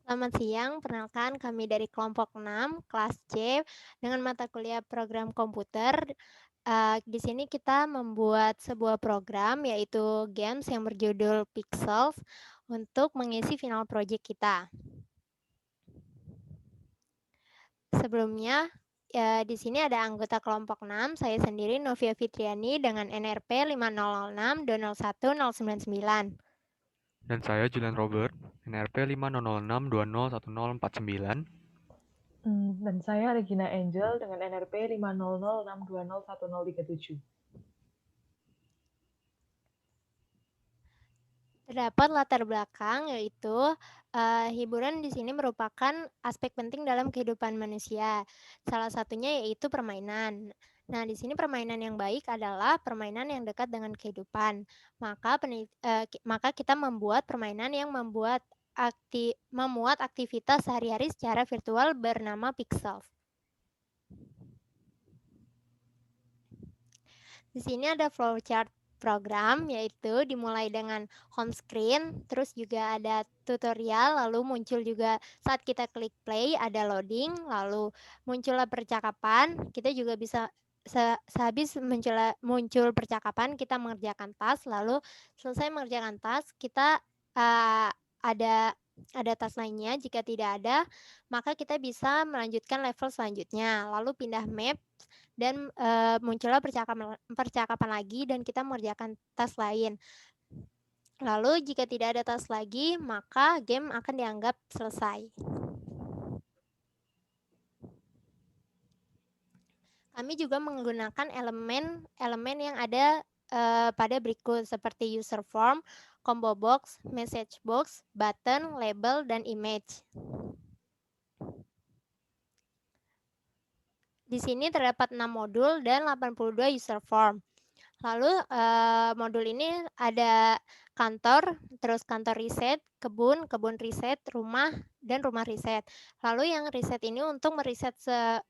Selamat siang, perkenalkan kami dari kelompok 6, kelas C, dengan mata kuliah program komputer. Di sini kita membuat sebuah program, yaitu games yang berjudul Pixels, untuk mengisi final project kita. Sebelumnya, di sini ada anggota kelompok 6, saya sendiri Novia Fitriani dengan NRP 5006-201-099. Dan saya Julian Robert, NRP 5006201049. Dan saya Regina Angel dengan NRP 50062010037. Terdapat latar belakang, yaitu hiburan di sini merupakan aspek penting dalam kehidupan manusia. Salah satunya yaitu permainan. Nah, di sini permainan yang baik adalah permainan yang dekat dengan kehidupan. Maka kita membuat permainan yang memuat aktivitas sehari-hari secara virtual bernama Pixels. Di sini ada flowchart program, yaitu dimulai dengan home screen, terus juga ada tutorial, lalu muncul juga saat kita klik play ada loading, lalu muncullah percakapan. Kita juga bisa sehabis muncul percakapan, kita mengerjakan task, lalu selesai mengerjakan task, kita ada task lainnya. Jika tidak ada, maka kita bisa melanjutkan level selanjutnya, lalu pindah map dan muncullah percakapan lagi dan kita mengerjakan task lain. Lalu jika tidak ada task lagi, maka game akan dianggap selesai. Kami juga menggunakan elemen yang ada pada berikut seperti user form, combo box, message box, button, label, dan image. Di sini terdapat 6 modul dan 82 user form. Lalu modul ini ada kantor, terus kantor riset, kebun riset, rumah, dan rumah riset. Lalu yang riset ini untuk meriset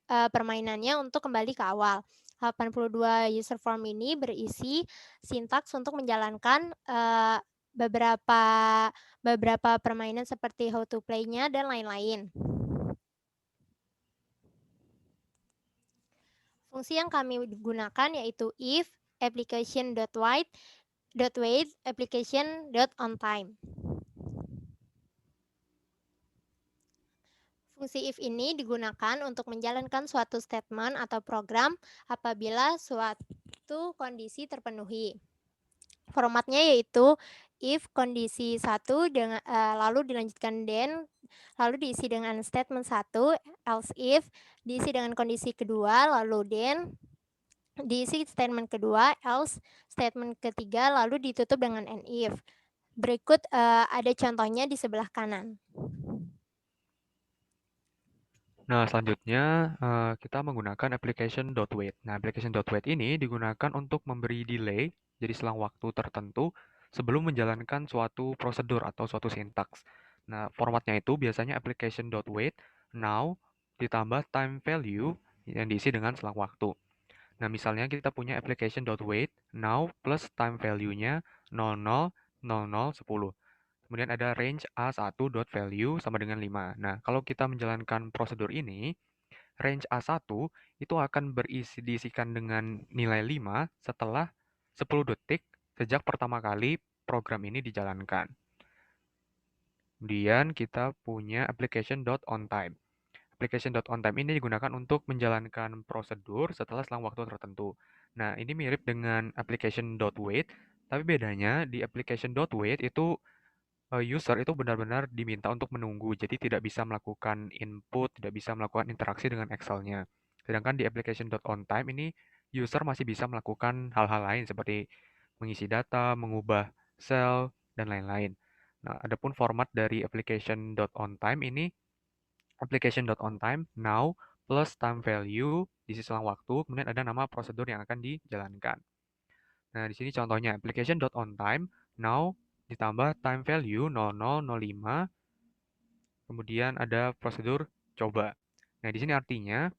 permainannya untuk kembali ke awal. 82 user form ini berisi sintaks untuk menjalankan beberapa permainan seperti how to play-nya dan lain-lain. Fungsi yang kami gunakan yaitu if application.wait application.onTime. Fungsi if ini digunakan untuk menjalankan suatu statement atau program apabila suatu kondisi terpenuhi. Formatnya yaitu if kondisi 1 lalu dilanjutkan then, lalu diisi dengan statement 1, else if diisi dengan kondisi kedua, lalu then diisi statement kedua, else statement ketiga, lalu ditutup dengan and if. Berikut ada contohnya di sebelah kanan. Nah, selanjutnya kita menggunakan application.wait. Nah, application.wait ini digunakan untuk memberi delay, jadi selang waktu tertentu sebelum menjalankan suatu prosedur atau suatu sintaks. Nah, formatnya itu biasanya application.wait now ditambah time value yang diisi dengan selang waktu. Nah, misalnya kita punya application.wait now plus time value-nya 000010. Kemudian ada range A1.value sama dengan 5. Nah, kalau kita menjalankan prosedur ini, range A1 itu akan diisikan dengan nilai 5 setelah 10 detik sejak pertama kali program ini dijalankan. Kemudian kita punya application.onTime. Application.onTime ini digunakan untuk menjalankan prosedur setelah selang waktu tertentu. Nah, ini mirip dengan application.wait, tapi bedanya di application.wait itu user itu benar-benar diminta untuk menunggu, jadi tidak bisa melakukan input, tidak bisa melakukan interaksi dengan Excel-nya. Sedangkan di application.onTime ini user masih bisa melakukan hal-hal lain seperti mengisi data, mengubah sel, dan lain-lain. Nah, adapun format dari application.onTime ini application.onTime now plus time value diisi selang waktu, kemudian ada nama prosedur yang akan dijalankan. Nah, di sini contohnya application.onTime now ditambah time value 0005, kemudian ada prosedur coba. Nah, di sini artinya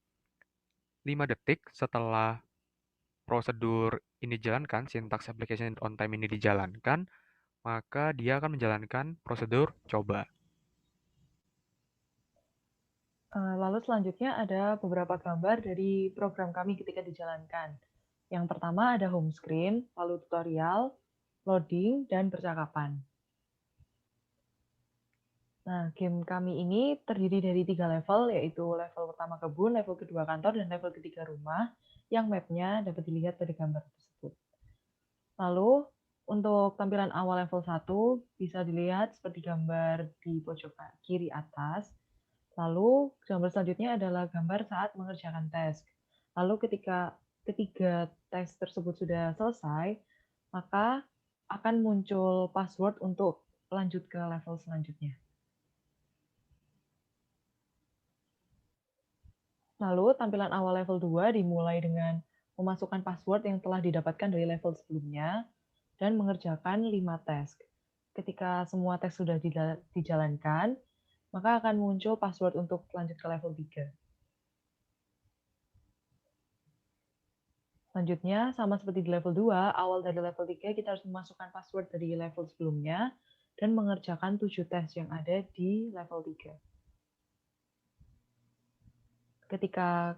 5 detik setelah prosedur ini dijalankan, sintaks application on time ini dijalankan, maka dia akan menjalankan prosedur coba. Lalu selanjutnya ada beberapa gambar dari program kami ketika dijalankan. Yang pertama ada home screen, lalu tutorial, loading, dan percakapan. Nah, game kami ini terdiri dari 3 level, yaitu level pertama kebun, level kedua kantor, dan level ketiga rumah, yang map-nya dapat dilihat pada gambar tersebut. Lalu, untuk tampilan awal level 1 bisa dilihat seperti gambar di pojok kiri atas. Lalu, gambar selanjutnya adalah gambar saat mengerjakan tes. Lalu ketika ketiga tes tersebut sudah selesai, maka akan muncul password untuk lanjut ke level selanjutnya. Lalu, tampilan awal level 2 dimulai dengan memasukkan password yang telah didapatkan dari level sebelumnya dan mengerjakan 5 tes. Ketika semua tes sudah dijalankan, maka akan muncul password untuk lanjut ke level 3. Selanjutnya, sama seperti di level 2, awal dari level 3 kita harus memasukkan password dari level sebelumnya dan mengerjakan 7 tes yang ada di level 3. Ketika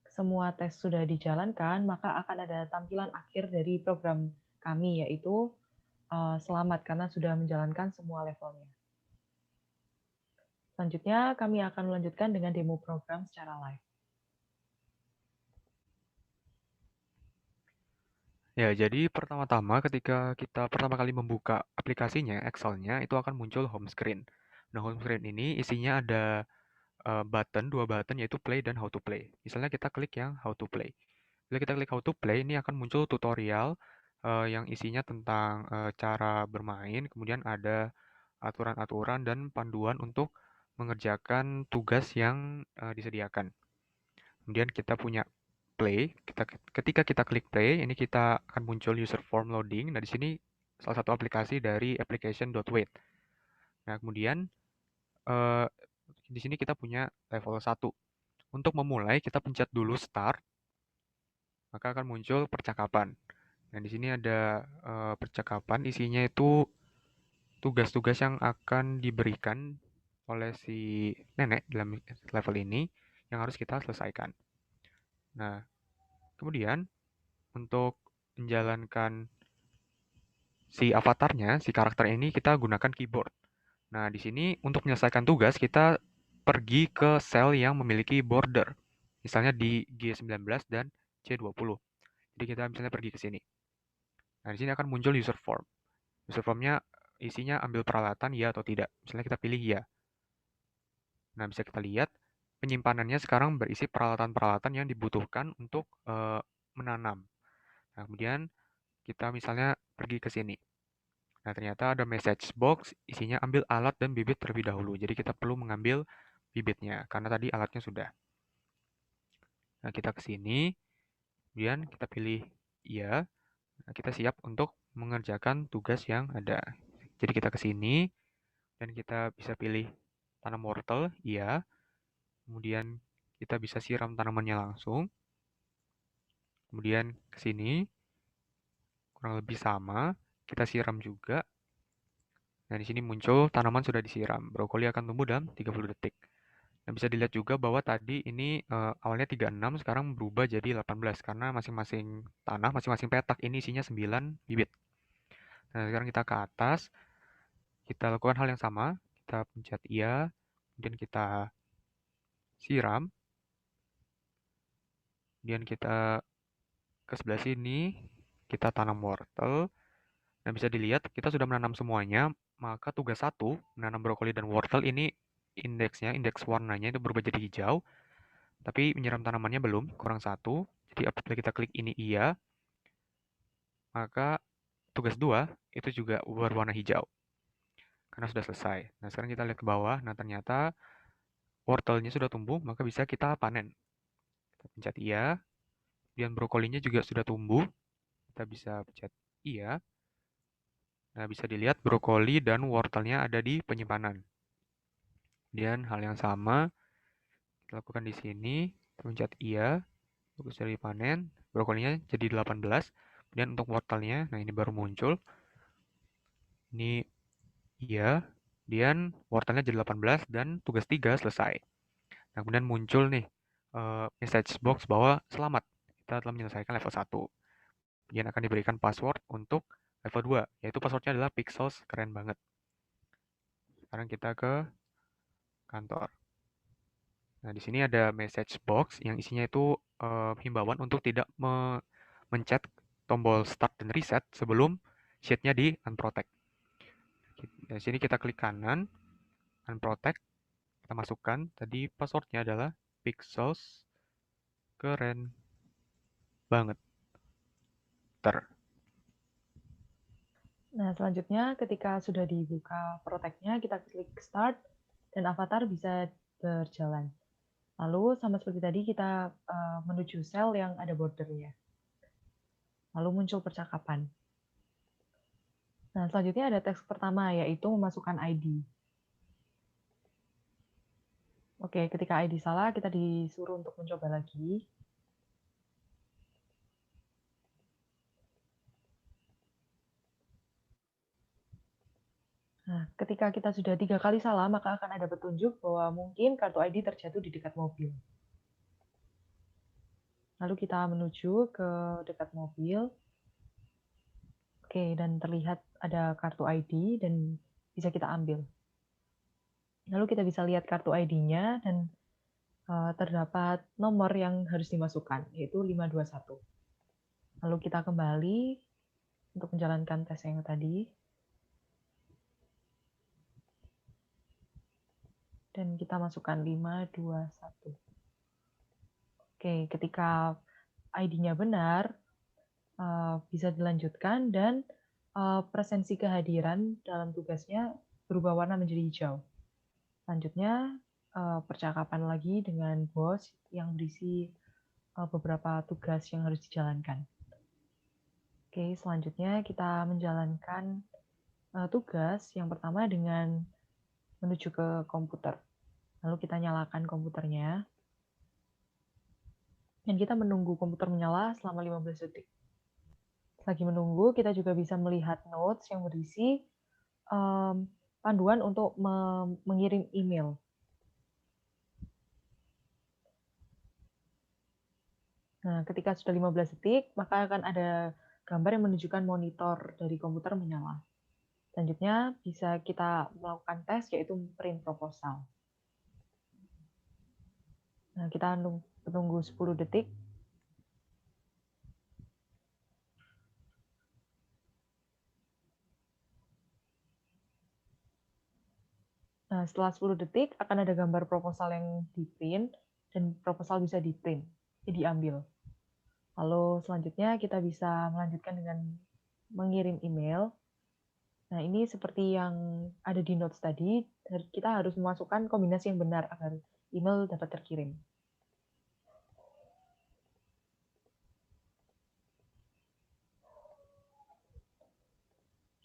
semua tes sudah dijalankan, maka akan ada tampilan akhir dari program kami, yaitu selamat karena sudah menjalankan semua levelnya. Selanjutnya, kami akan melanjutkan dengan demo program secara live. Ya, jadi pertama-tama ketika kita pertama kali membuka aplikasinya, Excel-nya, itu akan muncul home screen. Nah, home screen ini isinya ada dua button yaitu play dan how to play. Misalnya kita klik yang how to play. Bila kita klik how to play, ini akan muncul tutorial yang isinya tentang cara bermain, kemudian ada aturan-aturan dan panduan untuk mengerjakan tugas yang disediakan. Kemudian kita punya play. Ketika kita klik play, ini kita akan muncul user form loading. Nah, di sini salah satu aplikasi dari application.wait. Nah, kemudian eh, di sini kita punya level 1. Untuk memulai, kita pencet dulu start, maka akan muncul percakapan. Nah, di sini ada percakapan, isinya itu tugas-tugas yang akan diberikan oleh si nenek dalam level ini yang harus kita selesaikan. Nah, kemudian untuk menjalankan si avatarnya, si karakter ini kita gunakan keyboard. Nah, di sini untuk menyelesaikan tugas kita pergi ke sel yang memiliki border. Misalnya di G19 dan C20. Jadi kita misalnya pergi ke sini. Nah, di sini akan muncul user form. User formnya isinya ambil peralatan ya atau tidak. Misalnya kita pilih ya. Nah, bisa kita lihat penyimpanannya sekarang berisi peralatan-peralatan yang dibutuhkan untuk menanam. Nah, kemudian kita misalnya pergi ke sini. Nah, ternyata ada message box, isinya ambil alat dan bibit terlebih dahulu. Jadi kita perlu mengambil bibitnya, karena tadi alatnya sudah. Nah, kita ke sini, kemudian kita pilih iya. Nah, kita siap untuk mengerjakan tugas yang ada. Jadi kita ke sini, dan kita bisa pilih tanam wortel, iya. Kemudian kita bisa siram tanamannya langsung. Kemudian ke sini, kurang lebih sama, kita siram juga. Nah, di sini muncul tanaman sudah disiram. Brokoli akan tumbuh dalam 30 detik. Nah, bisa dilihat juga bahwa tadi ini awalnya 36, sekarang berubah jadi 18 karena masing-masing tanah, masing-masing petak ini isinya 9 bibit. Nah, sekarang kita ke atas, kita lakukan hal yang sama, kita pencet iya, kemudian kita siram, kemudian kita ke sebelah sini, kita tanam wortel. Nah, bisa dilihat kita sudah menanam semuanya, maka tugas 1, menanam brokoli dan wortel ini indeks warnanya itu berubah jadi hijau, tapi menyiram tanamannya belum, kurang 1. Jadi apabila kita klik ini iya, maka tugas 2 itu juga berwarna hijau, karena sudah selesai. Nah, sekarang kita lihat ke bawah, nah ternyata wortelnya sudah tumbuh, maka bisa kita panen. Kita pencet iya, kemudian brokolinya juga sudah tumbuh, kita bisa pencet iya. Nah, bisa dilihat brokoli dan wortelnya ada di penyimpanan. Kemudian hal yang sama kita lakukan di sini, kita pencet iya, untuk sudah dipanen, brokolinya jadi 18. Kemudian untuk wortelnya, nah ini baru muncul. Ini iya, kemudian wortelnya jadi 18 dan tugas 3 selesai. Nah, kemudian muncul nih message box bahwa selamat, kita telah menyelesaikan level 1. Kemudian akan diberikan password untuk level 2, yaitu passwordnya adalah Pixels, keren banget. Sekarang kita ke kantor. Nah, di sini ada message box yang isinya itu himbauan untuk tidak mencet tombol start dan reset sebelum sheet-nya di unprotect. Di sini kita klik kanan, unprotect, kita masukkan, tadi passwordnya adalah Pixels, keren banget. Nah, selanjutnya ketika sudah dibuka Protect-nya, kita klik Start, dan avatar bisa berjalan. Lalu, sama seperti tadi, kita menuju sel yang ada bordernya. Lalu muncul percakapan. Nah, selanjutnya ada teks pertama, yaitu memasukkan ID. Oke, ketika ID salah, kita disuruh untuk mencoba lagi. Nah, ketika kita sudah 3 kali salah, maka akan ada petunjuk bahwa mungkin kartu ID terjatuh di dekat mobil. Lalu kita menuju ke dekat mobil. Oke, dan terlihat ada kartu ID dan bisa kita ambil. Lalu kita bisa lihat kartu ID-nya dan terdapat nomor yang harus dimasukkan, yaitu 521. Lalu kita kembali untuk menjalankan tes yang tadi. Dan kita masukkan 521. Oke, ketika ID-nya benar, bisa dilanjutkan dan presensi kehadiran dalam tugasnya berubah warna menjadi hijau. Selanjutnya, percakapan lagi dengan bos yang berisi beberapa tugas yang harus dijalankan. Oke, selanjutnya kita menjalankan tugas yang pertama dengan menuju ke komputer. Lalu kita nyalakan komputernya. Dan kita menunggu komputer menyala selama 15 detik. Lagi menunggu, kita juga bisa melihat notes yang berisi panduan untuk mengirim email. Nah, ketika sudah 15 detik, maka akan ada gambar yang menunjukkan monitor dari komputer menyala. Selanjutnya, bisa kita melakukan tes, yaitu print proposal. Nah, kita tunggu 10 detik. Nah, setelah 10 detik akan ada gambar proposal yang di-print dan proposal bisa di-print, diambil. Lalu selanjutnya kita bisa melanjutkan dengan mengirim email. Nah, ini seperti yang ada di notes tadi, kita harus memasukkan kombinasi yang benar agar email dapat terkirim.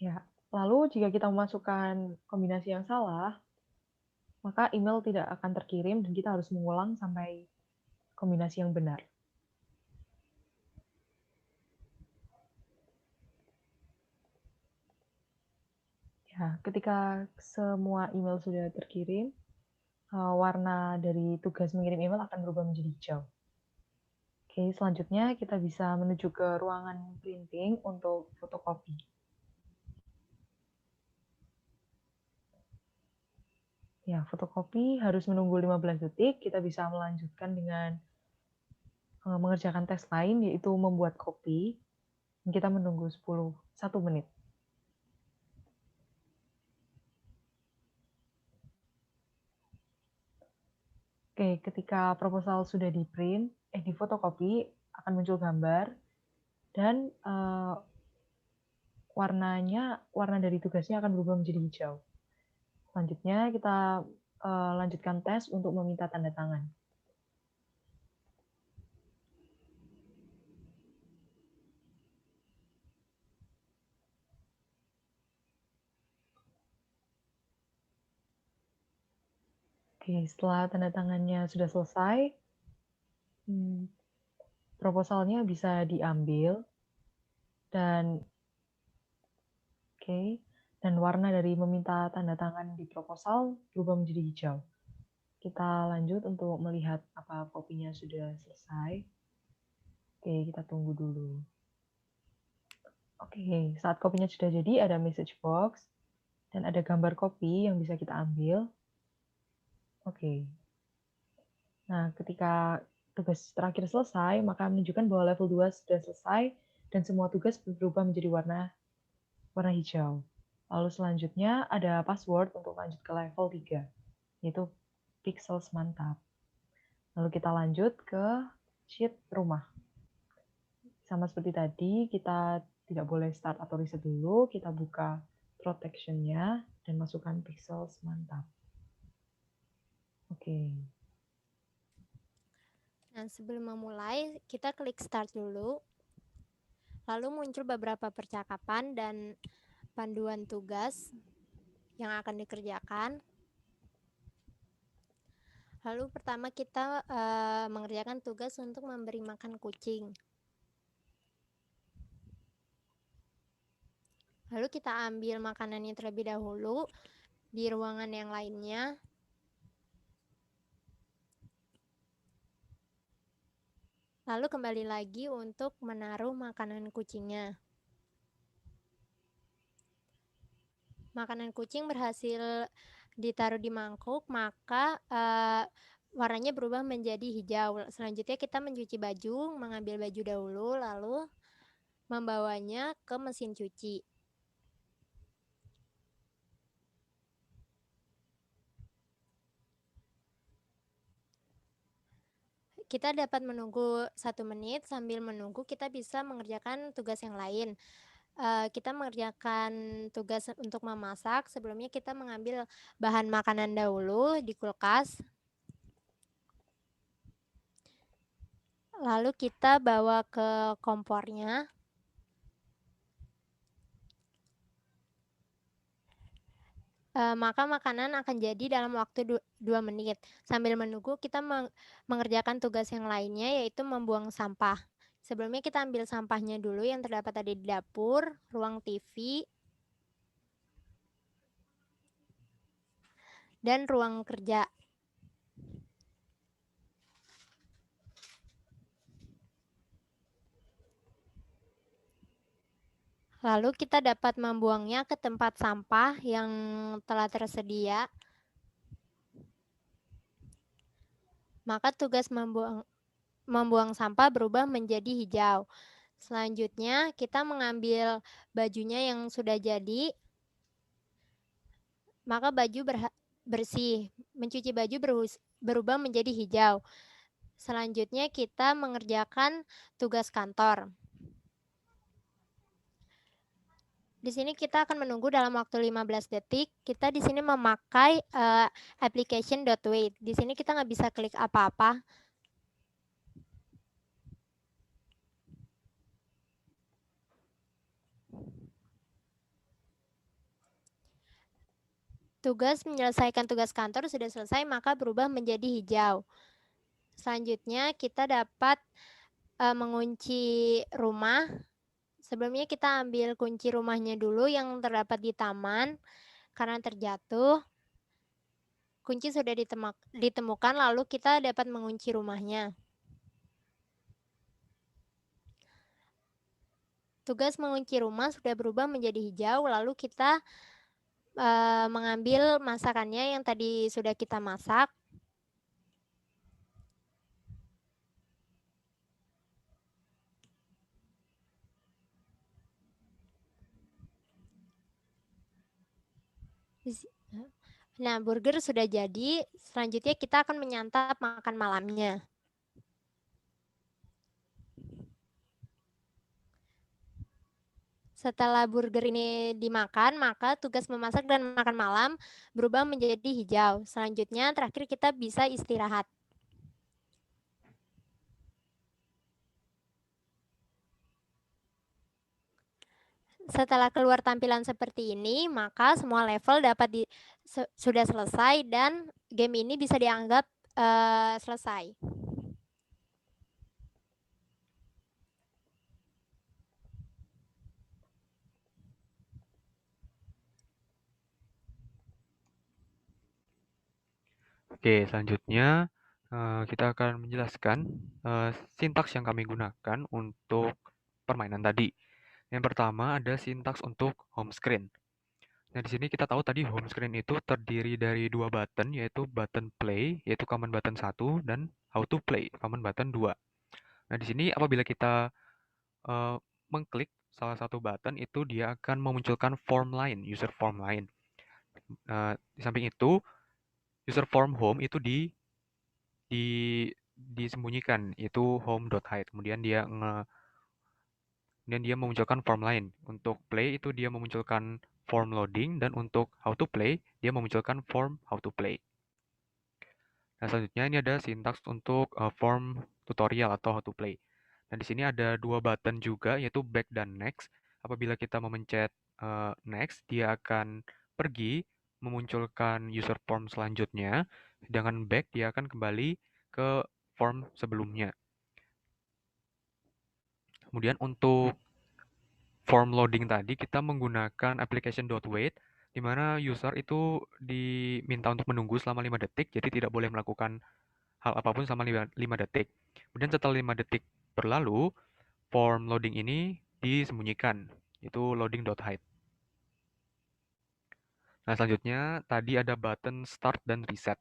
Ya, lalu jika kita memasukkan kombinasi yang salah, maka email tidak akan terkirim dan kita harus mengulang sampai kombinasi yang benar. Ya, ketika semua email sudah terkirim, warna dari tugas mengirim email akan berubah menjadi hijau. Oke, selanjutnya kita bisa menuju ke ruangan printing untuk fotokopi. Ya, fotokopi harus menunggu 15 detik. Kita bisa melanjutkan dengan mengerjakan tes lain, yaitu membuat kopi. Kita menunggu 1 menit. Oke, ketika proposal sudah di fotokopi, akan muncul gambar, dan warna dari tugasnya akan berubah menjadi hijau. Selanjutnya, kita lanjutkan tes untuk meminta tanda tangan. Oke, setelah tanda tangannya sudah selesai, proposalnya bisa diambil, dan warna dari meminta tanda tangan di proposal berubah menjadi hijau. Kita lanjut untuk melihat apa kopinya sudah selesai. Oke, kita tunggu dulu. Oke, saat kopinya sudah jadi, ada message box dan ada gambar kopi yang bisa kita ambil. Oke. Nah, ketika tugas terakhir selesai, maka menunjukkan bahwa level 2 sudah selesai dan semua tugas berubah menjadi warna hijau. Lalu selanjutnya ada password untuk lanjut ke level 3, yaitu Pixels Mantap. Lalu kita lanjut ke sheet rumah. Sama seperti tadi, kita tidak boleh start atau reset dulu, kita buka protection-nya dan masukkan Pixels Mantap. Oke. Nah, sebelum memulai, kita klik start dulu. Lalu muncul beberapa percakapan dan panduan tugas yang akan dikerjakan. Lalu pertama kita mengerjakan tugas untuk memberi makan kucing. Lalu kita ambil makanannya terlebih dahulu di ruangan yang lainnya. Lalu kembali lagi untuk menaruh makanan kucingnya. Makanan kucing berhasil ditaruh di mangkuk, maka warnanya berubah menjadi hijau. Selanjutnya kita mencuci baju, mengambil baju dahulu, lalu membawanya ke mesin cuci. Kita dapat menunggu 1 menit, sambil menunggu kita bisa mengerjakan tugas yang lain. Kita mengerjakan tugas untuk memasak, sebelumnya kita mengambil bahan makanan dahulu di kulkas. Lalu kita bawa ke kompornya. Maka makanan akan jadi dalam waktu 2 menit. Sambil menunggu kita mengerjakan tugas yang lainnya, yaitu membuang sampah. Sebelumnya kita ambil sampahnya dulu yang terdapat tadi di dapur, ruang TV, dan ruang kerja. Lalu kita dapat membuangnya ke tempat sampah yang telah tersedia. Maka tugas membuang sampah berubah menjadi hijau. Selanjutnya kita mengambil bajunya yang sudah jadi, maka baju bersih. Mencuci baju berubah menjadi hijau. Selanjutnya kita mengerjakan tugas kantor. Di sini kita akan menunggu dalam waktu 15 detik. Kita di sini memakai application.wait. Di sini kita nggak bisa klik apa-apa. Tugas menyelesaikan tugas kantor sudah selesai, maka berubah menjadi hijau. Selanjutnya kita dapat mengunci rumah. Sebelumnya kita ambil kunci rumahnya dulu yang terdapat di taman. Karena terjatuh, kunci sudah ditemukan, lalu kita dapat mengunci rumahnya. Tugas mengunci rumah sudah berubah menjadi hijau, lalu kita mengambil masakannya yang tadi sudah kita masak. Nah, burger sudah jadi. Selanjutnya kita akan menyantap makan malamnya. Setelah burger ini dimakan, maka tugas memasak dan makan malam berubah menjadi hijau. Selanjutnya, terakhir kita bisa istirahat. Setelah keluar tampilan seperti ini, maka semua level sudah selesai dan game ini bisa dianggap selesai. Oke, selanjutnya kita akan menjelaskan sintaks yang kami gunakan untuk permainan tadi. Yang pertama ada sintaks untuk home screen. Nah, di sini kita tahu tadi home screen itu terdiri dari dua button, yaitu button play, yaitu command button 1, dan how to play, command button 2. Nah, di sini apabila kita mengklik salah satu button, itu dia akan memunculkan form lain, user form lain. Di samping itu, user form home itu disembunyikan, itu home.hide. Kemudian dia memunculkan form lain. Untuk play itu dia memunculkan form loading, dan untuk how to play dia memunculkan form how to play. Nah, selanjutnya ini ada sintaks untuk form tutorial atau how to play. Nah, di sini ada dua button juga, yaitu back dan next. Apabila kita memencet next, dia akan pergi memunculkan user form selanjutnya, sedangkan back dia akan kembali ke form sebelumnya. Kemudian untuk form loading tadi kita menggunakan application.wait, di mana user itu diminta untuk menunggu selama 5 detik, jadi tidak boleh melakukan hal apapun selama 5 detik. Kemudian setelah 5 detik berlalu, form loading ini disembunyikan, itu loading.hide. Nah, selanjutnya tadi ada button start dan reset.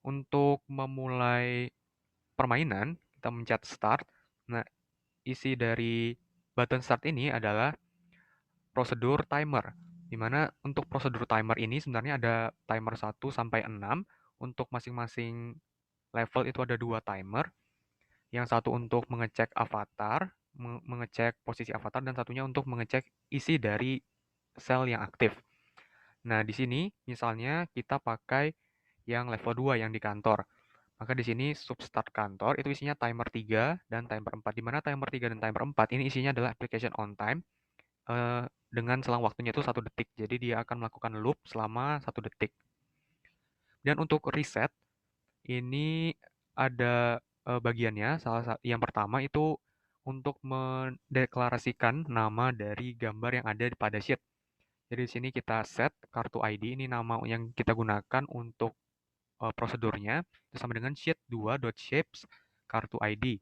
Untuk memulai permainan, kita mencet start. Nah, isi dari button start ini adalah prosedur timer, di mana untuk prosedur timer ini sebenarnya ada timer 1 sampai 6. Untuk masing-masing level itu ada 2 timer. Yang satu untuk mengecek avatar, mengecek posisi avatar, dan satunya untuk mengecek isi dari sel yang aktif. Nah, di sini misalnya kita pakai yang level 2 yang di kantor. Maka di sini substart kantor itu isinya timer 3 dan timer 4. Di mana timer 3 dan timer 4 ini isinya adalah application on time dengan selang waktunya itu 1 detik. Jadi dia akan melakukan loop selama 1 detik. Dan untuk reset, ini ada bagiannya. Yang pertama itu untuk mendeklarasikan nama dari gambar yang ada pada sheet. Jadi di sini kita set kartu ID, ini nama yang kita gunakan untuk prosedurnya, itu sama dengan sheet2.shapes kartu ID.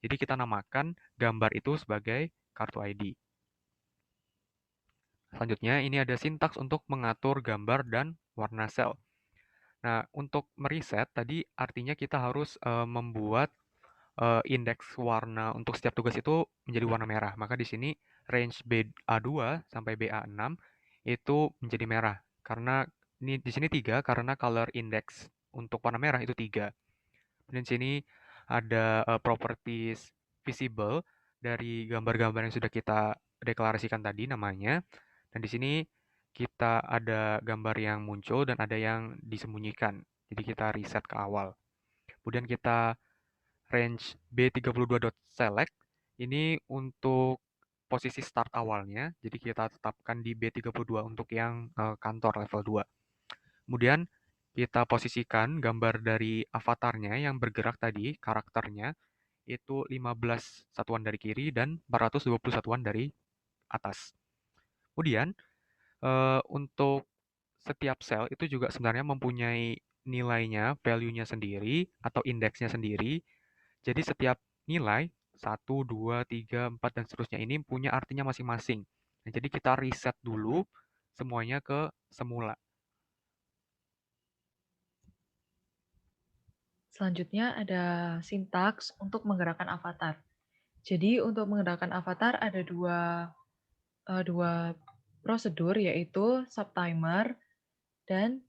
Jadi kita namakan gambar itu sebagai kartu ID. Selanjutnya ini ada sintaks untuk mengatur gambar dan warna sel. Nah, untuk mereset tadi artinya kita harus membuat indeks warna untuk setiap tugas itu menjadi warna merah. Maka di sini range BA2 sampai BA6 itu menjadi merah. Karena ini di sini 3 karena color index untuk warna merah itu 3. Dan di sini ada properties visible dari gambar-gambar yang sudah kita deklarasikan tadi namanya. Dan di sini kita ada gambar yang muncul dan ada yang disembunyikan. Jadi kita reset ke awal. Kemudian kita range B32.select ini untuk posisi start awalnya. Jadi kita tetapkan di B32 untuk yang kantor level 2. Kemudian kita posisikan gambar dari avatarnya yang bergerak tadi, karakternya, itu 15 satuan dari kiri dan 420 satuan dari atas. Kemudian untuk setiap sel itu juga sebenarnya mempunyai nilainya, value-nya sendiri atau indeksnya sendiri. Jadi setiap nilai 1, 2, 3, 4, dan seterusnya ini punya artinya masing-masing. Nah, jadi kita reset dulu semuanya ke semula. Selanjutnya ada sintaks untuk menggerakkan avatar. Jadi untuk menggerakkan avatar ada dua prosedur, yaitu subtimer dan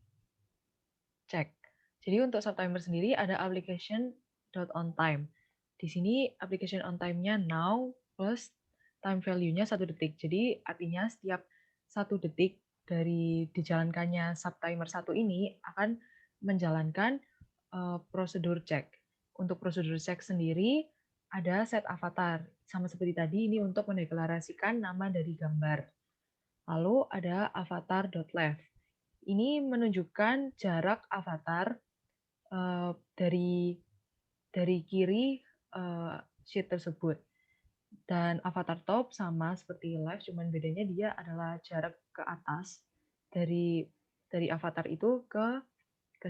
check. Jadi untuk subtimer sendiri ada application.onTime. Di sini application on time-nya now plus time value-nya 1 detik. Jadi artinya setiap 1 detik dari dijalankannya subtimer 1 ini akan menjalankan prosedur check. Untuk prosedur check sendiri ada set avatar. Sama seperti tadi, ini untuk mendeklarasikan nama dari gambar. Lalu ada avatar.left. Ini menunjukkan jarak avatar dari kiri sheet tersebut. Dan avatar top sama seperti left, cuman bedanya dia adalah jarak ke atas dari avatar itu ke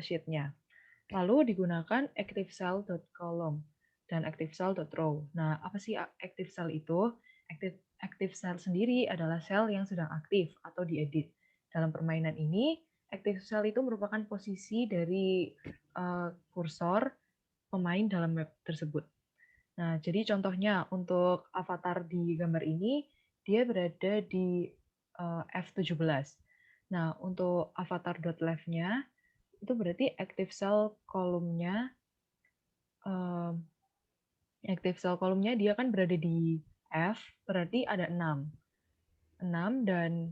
sheet-nya. Lalu digunakan ActiveCell.column dan ActiveCell.row. Nah, apa sih ActiveCell itu? ActiveCell sendiri adalah sel yang sedang aktif atau diedit. Dalam permainan ini, ActiveCell itu merupakan posisi dari kursor pemain dalam map tersebut. Nah, jadi contohnya untuk avatar di gambar ini, dia berada di F17. Nah, untuk avatar.left-nya, itu berarti active cell kolomnya dia kan berada di F, berarti ada 6. 6 dan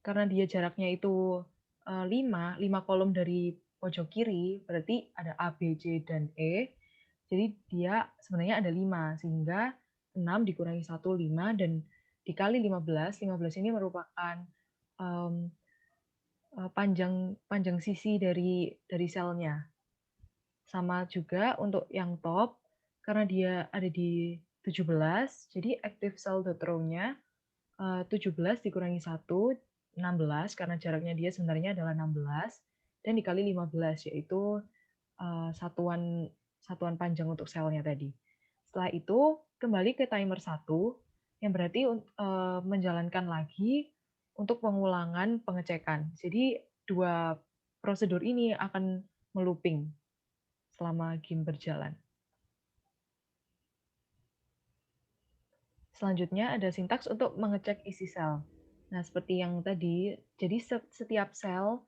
karena dia jaraknya itu 5 kolom dari pojok kiri, berarti ada A, B, C, dan E. Jadi dia sebenarnya ada 5, sehingga 6 dikurangi 1, 5, dan dikali 15. 15 ini merupakan panjang sisi dari selnya. Sama juga untuk yang top, karena dia ada di 17, jadi active cell.row-nya 17 dikurangi 1, 16, karena jaraknya dia sebenarnya adalah 16, dan dikali 15, yaitu satuan panjang untuk selnya tadi. Setelah itu, kembali ke timer 1, yang berarti menjalankan lagi untuk pengulangan pengecekan. Jadi, dua prosedur ini akan melooping selama game berjalan. Selanjutnya ada sintaks untuk mengecek isi sel. Nah, seperti yang tadi, jadi setiap sel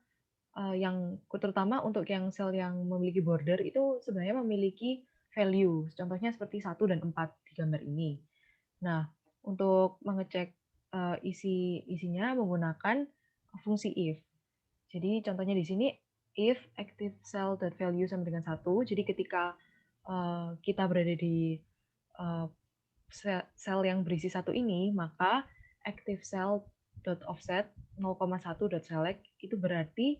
yang terutama untuk yang sel yang memiliki border itu sebenarnya memiliki value. Contohnya seperti 1 dan 4 di gambar ini. Nah, untuk mengecek isinya menggunakan fungsi if. Jadi contohnya di sini if active cell.value sama dengan 1, jadi ketika kita berada di sel yang berisi 1 ini, maka active cell.offset 0,1.select itu berarti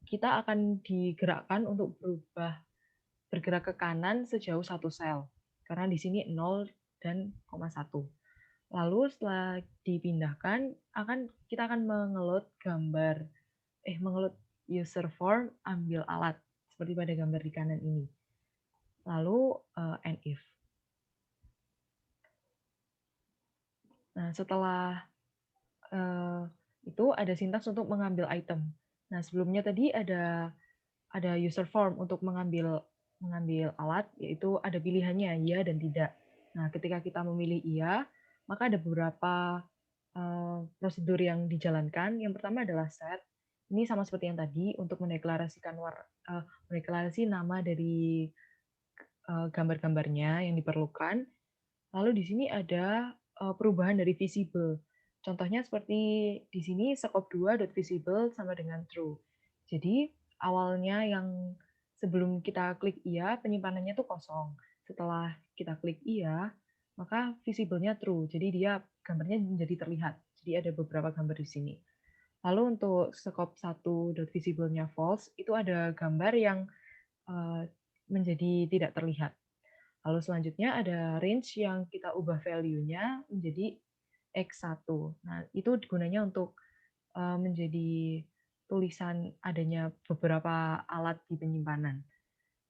kita akan digerakkan untuk bergerak ke kanan sejauh 1 sel. Karena di sini 0 dan 0,1. Lalu setelah dipindahkan, kita akan mengeload user form ambil alat seperti pada gambar di kanan ini. Lalu and if. Nah, setelah itu ada sintaks untuk mengambil item. Nah, sebelumnya tadi ada user form untuk mengambil alat, yaitu ada pilihannya iya dan tidak. Nah, ketika kita memilih iya, maka ada beberapa prosedur yang dijalankan. Yang pertama adalah set. Ini sama seperti yang tadi untuk mendeklarasikan mendeklarasi nama dari gambar-gambarnya yang diperlukan. Lalu di sini ada perubahan dari visible. Contohnya seperti di sini scope2.visible sama dengan true. Jadi awalnya yang sebelum kita klik iya, penyimpanannya itu kosong. Setelah kita klik iya, maka visible-nya true. Jadi dia gambarnya menjadi terlihat. Jadi ada beberapa gambar di sini. Lalu untuk scope1.visible-nya false, itu ada gambar yang menjadi tidak terlihat. Lalu selanjutnya ada range yang kita ubah value-nya menjadi X1. Nah, itu gunanya untuk menjadi tulisan adanya beberapa alat di penyimpanan.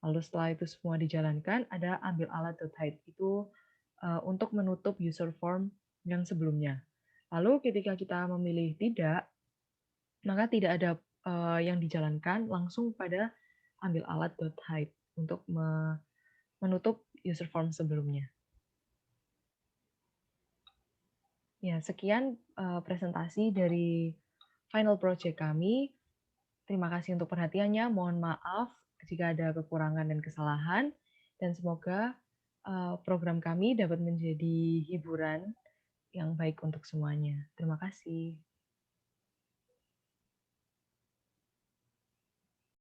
Lalu setelah itu semua dijalankan, ada ambil alat.hide. Itu untuk menutup user form yang sebelumnya. Lalu ketika kita memilih tidak, maka tidak ada yang dijalankan, langsung pada ambil alat.hide untuk menutup user form sebelumnya. Ya, sekian presentasi dari final project kami. Terima kasih untuk perhatiannya. Mohon maaf jika ada kekurangan dan kesalahan. Dan semoga program kami dapat menjadi hiburan yang baik untuk semuanya. Terima kasih.